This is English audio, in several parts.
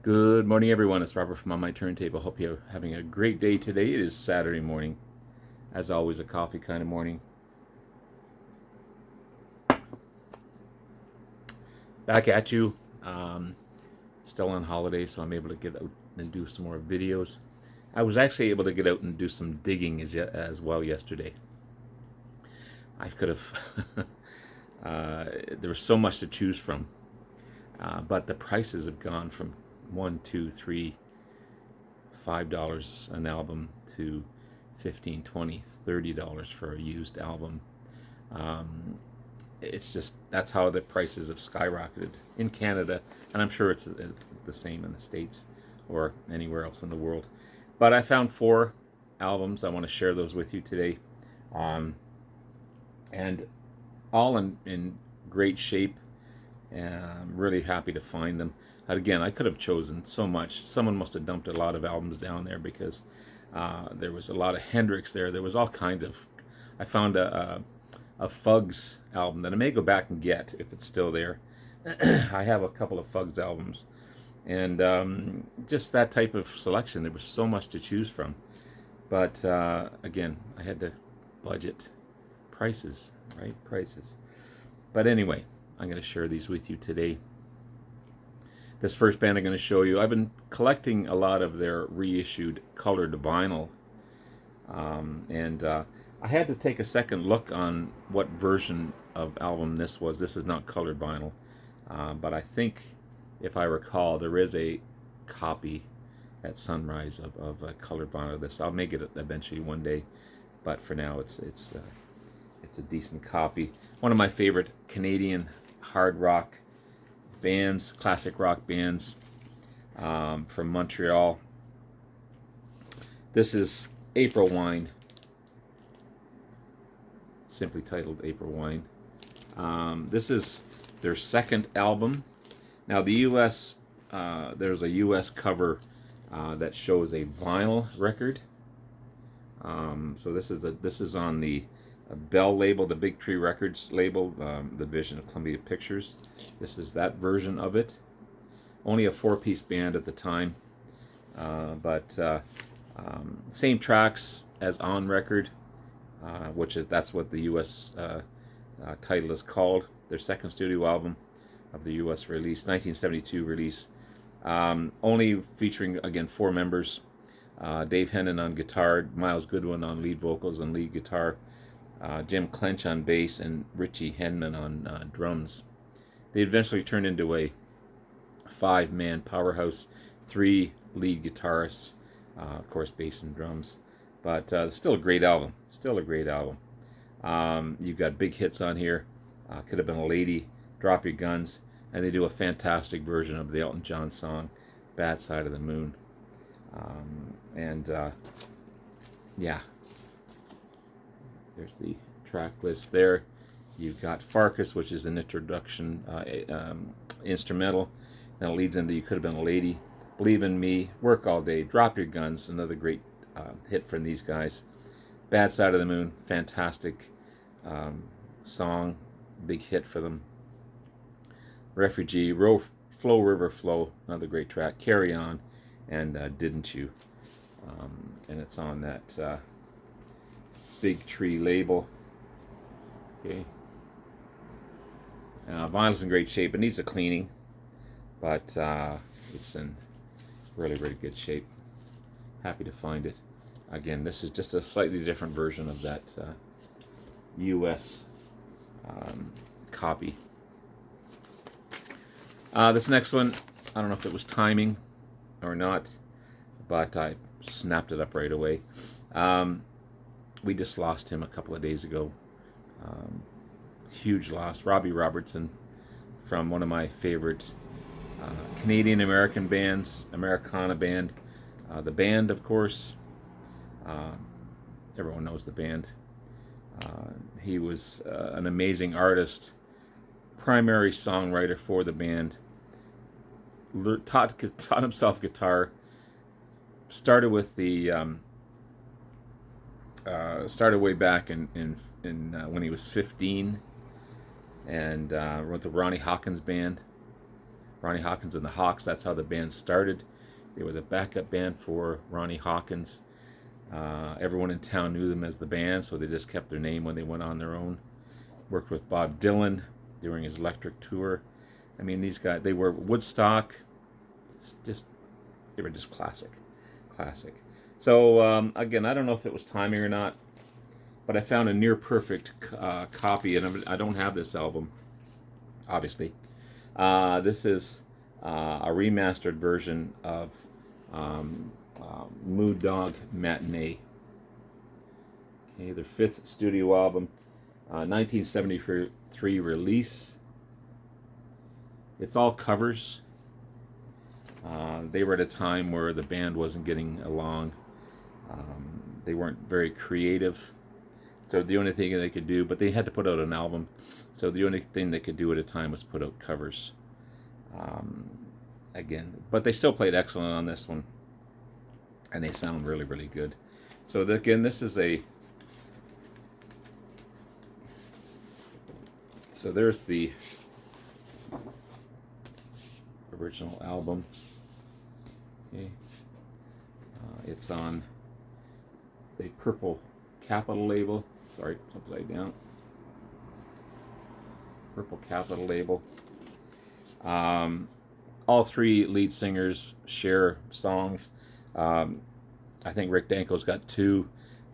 Good morning, everyone. It's Robert from On My Turntable. Hope you're having a great day today. It is Saturday morning. As always, a coffee kind of morning. Back at you. Still on holiday, so I'm able to get out and do some more videos. I was actually able to get out and do some digging as well yesterday. I could have. There was so much to choose from, but the prices have gone from $1, $2, $3, $5 an album to $15, $20, $30 for a used album. It's just that's how the prices have skyrocketed in Canada, and I'm sure it's the same in the States or anywhere else in the world. But I found 4 albums. I want to share those with you today, and all in great shape. And I'm really happy to find them. Again, I could have chosen so much. Someone must have dumped a lot of albums down there because there was a lot of Hendrix there. There was all kinds of. I found a Fugs album that I may go back and get if it's still there. I have a couple of Fugs albums, and just that type of selection. There was so much to choose from, but again, I had to budget prices, right? Prices. But anyway, I'm going to share these with you today. This first band I'm going to show you, I've been collecting a lot of their reissued colored vinyl, and I had to take a second look on what version of album this was. This is not colored vinyl, but I think, if I recall, there is a copy at Sunrise of a colored vinyl of this. I'll make it eventually one day, but for now it's a decent copy. One of my favorite Canadian hard rock bands, classic rock bands, from Montreal. This is April Wine, simply titled April Wine. This is their second album. Now the U.S. There's a U.S. cover that shows a vinyl record. So this is on the Bell label, the Big Tree Records label, the division of Columbia Pictures. This is that version of it. Only a 4-piece band at the time, but same tracks as on record, that's what the U.S. Title is called. Their second studio album of the U.S. release, 1972 release. Only featuring again 4 members: Dave Hennon on guitar, Miles Goodwin on lead vocals and lead guitar, Jim Clench on bass, and Richie Henman on drums. They eventually turned into a 5-man powerhouse, 3 lead guitarists, of course bass and drums, but still a great album. Still a great album. You've got big hits on here. Could Have Been a Lady, Drop Your Guns, and they do a fantastic version of the Elton John song, Bad Side of the Moon. Yeah. There's the track list there. You've got Farkas, which is an introduction instrumental. Then it leads into You Could Have Been a Lady, Believe in Me, Work All Day, Drop Your Guns, another great hit from these guys. Bad Side of the Moon, fantastic song, big hit for them. Refugee, Flow River Flow, another great track. Carry On, and Didn't You. And it's on that Big Tree label. Okay. Vinyl's in great shape. It needs a cleaning, but it's in really, really good shape. Happy to find it. Again, this is just a slightly different version of that U.S. Copy. This next one, I don't know if it was timing or not, but I snapped it up right away. We just lost him a couple of days ago. Huge loss. Robbie Robertson, from one of my favorite Canadian American bands, Americana band. The Band, of course. Everyone knows the Band. He was an amazing artist, primary songwriter for the band. Taught himself guitar. Started with the started way back in when he was 15, and went the Ronnie Hawkins band. Ronnie Hawkins and the Hawks. That's how the band started. They were the backup band for Ronnie Hawkins. Everyone in town knew them as the band, so they just kept their name when they went on their own. Worked with Bob Dylan during his Electric tour. I mean, these guys, they were Woodstock. They were just classic. So again, I don't know if it was timing or not, but I found a near perfect copy, and I don't have this album, obviously. This is a remastered version of Mood Dog Matinee. Okay, their 5th studio album, 1973 release. It's all covers. They were at a time where the band wasn't getting along. They weren't very creative. So the only thing they could do, but they had to put out an album. So the only thing they could do at a time was put out covers. Again, but they still played excellent on this one. And they sound really, really good. So again, this is a... So there's the original album. Okay. It's on the Purple Capital label. Sorry, it's upside down. Purple Capital label. All 3 lead singers share songs. I think Rick Danko's got 2,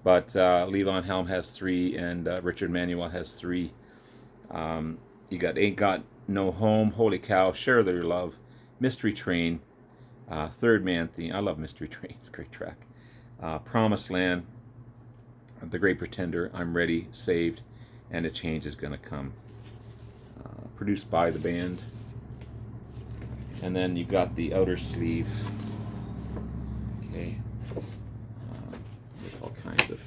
but Levon Helm has 3, and Richard Manuel has 3. You got Ain't Got No Home, Holy Cow, Share Their Love, Mystery Train, Third Man Theme. I love Mystery Train. It's a great track. Promised Land, The Great Pretender, I'm Ready, Saved, and A Change Is Gonna Come. Produced by the band. And then you got the outer sleeve. Okay. With all kinds of...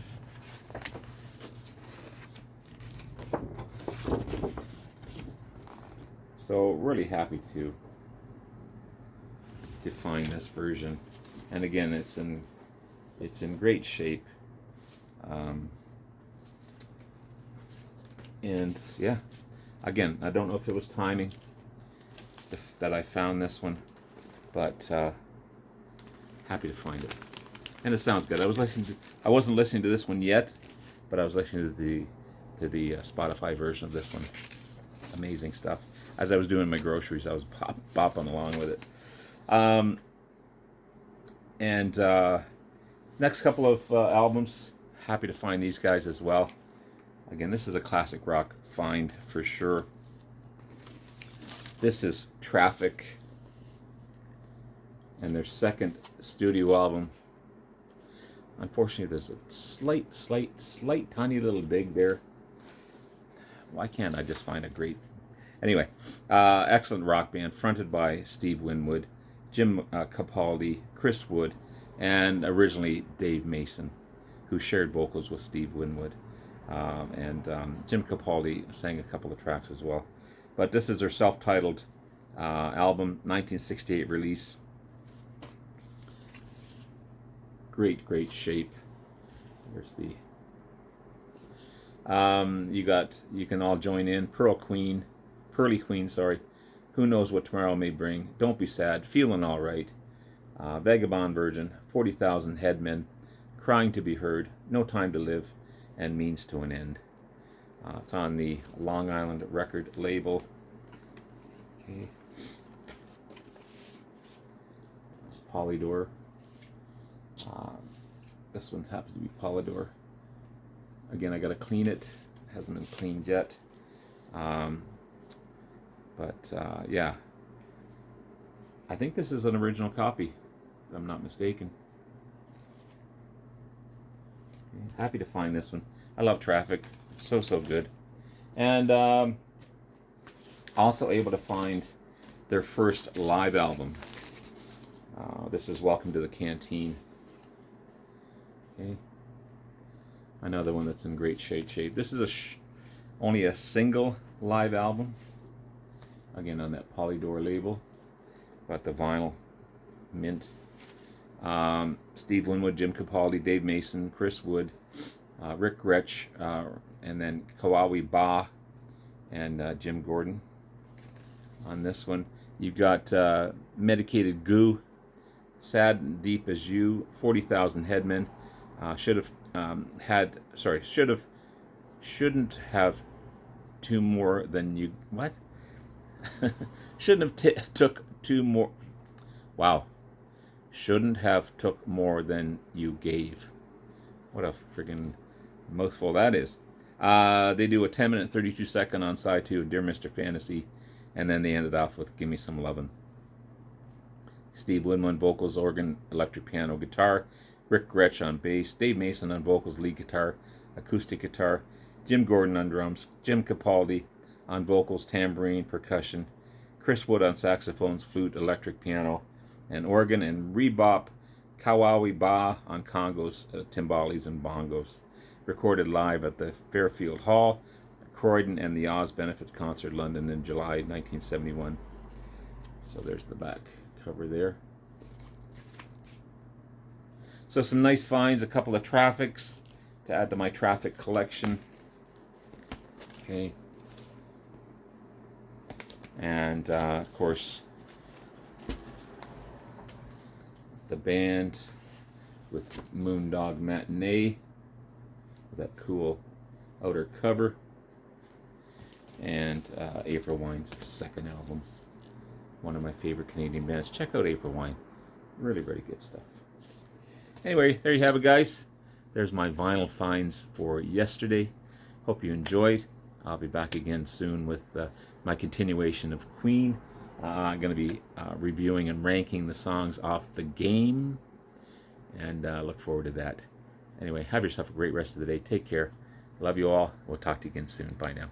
So really happy to find this version, and again, it's in great shape, and yeah, again, I don't know if it was timing that I found this one, but happy to find it, and it sounds good. I wasn't listening to this one yet, but I was listening to the Spotify version of this one. Amazing stuff. As I was doing my groceries, I was bopping along with it. Next couple of albums, happy to find these guys as well. Again, this is a classic rock find for sure. This is Traffic, and their 2nd studio album. Unfortunately, there's a slight, tiny little dig there. Why can't I just find a great... Anyway, excellent rock band fronted by Steve Winwood, Jim Capaldi, Chris Wood, and originally Dave Mason, who shared vocals with Steve Winwood. Jim Capaldi sang a couple of tracks as well. But this is their self-titled album, 1968 release. Great shape. There's the... you can all join in. Pearly Queen, sorry. Who Knows What Tomorrow May Bring. Don't Be Sad. Feeling All Right. Vagabond Virgin. 40,000 Headmen. Crying to Be Heard. No Time to Live. And Means to an End. It's on the Long Island record label. Okay. Polydor. This one's happens to be Polydor. Again, I gotta clean it. Hasn't been cleaned yet. Yeah, I think this is an original copy, if I'm not mistaken. Happy to find this one. I love Traffic. So good. And also able to find their first live album. This is Welcome to the Canteen. Okay. Another one that's in great shape. This is only a single live album. Again, on that Polydor label. Got the vinyl mint. Steve Winwood, Jim Capaldi, Dave Mason, Chris Wood, Rick Gretsch, and then Kawawi Ba and Jim Gordon on this one. You got Medicated Goo, Sad and Deep as You, 40,000 Headmen. Should have had, sorry, shouldn't have two more than you, what? Shouldn't have took two more, wow. Shouldn't have took more than you gave. What a friggin' mouthful that is. They do a 10-minute and 32-second on side 2 of Dear Mr. Fantasy, and then they ended off with Gimme Some Lovin'. Steve Winwood, vocals, organ, electric piano, guitar. Rick Gretsch on bass. Dave Mason on vocals, lead guitar, acoustic guitar. Jim Gordon on drums. Jim Capaldi on vocals, tambourine, percussion. Chris Wood on saxophones, flute, electric piano, and organ. And Rebop Kawawi Ba on congos, timbales, and bongos. Recorded live at the Fairfield Hall, Croydon, and the Oz Benefit Concert, London, in July 1971. So there's the back cover there. So some nice finds, a couple of Traffics to add to my Traffic collection. Okay. And of course, the band with Moondog Matinee, with that cool outer cover. And April Wine's second album. One of my favorite Canadian bands. Check out April Wine. Really, really good stuff. Anyway, there you have it, guys. There's my vinyl finds for yesterday. Hope you enjoyed. I'll be back again soon with my continuation of Queen. I'm going to be reviewing and ranking the songs off the game. And look forward to that. Anyway, have yourself a great rest of the day. Take care. Love you all. We'll talk to you again soon. Bye now.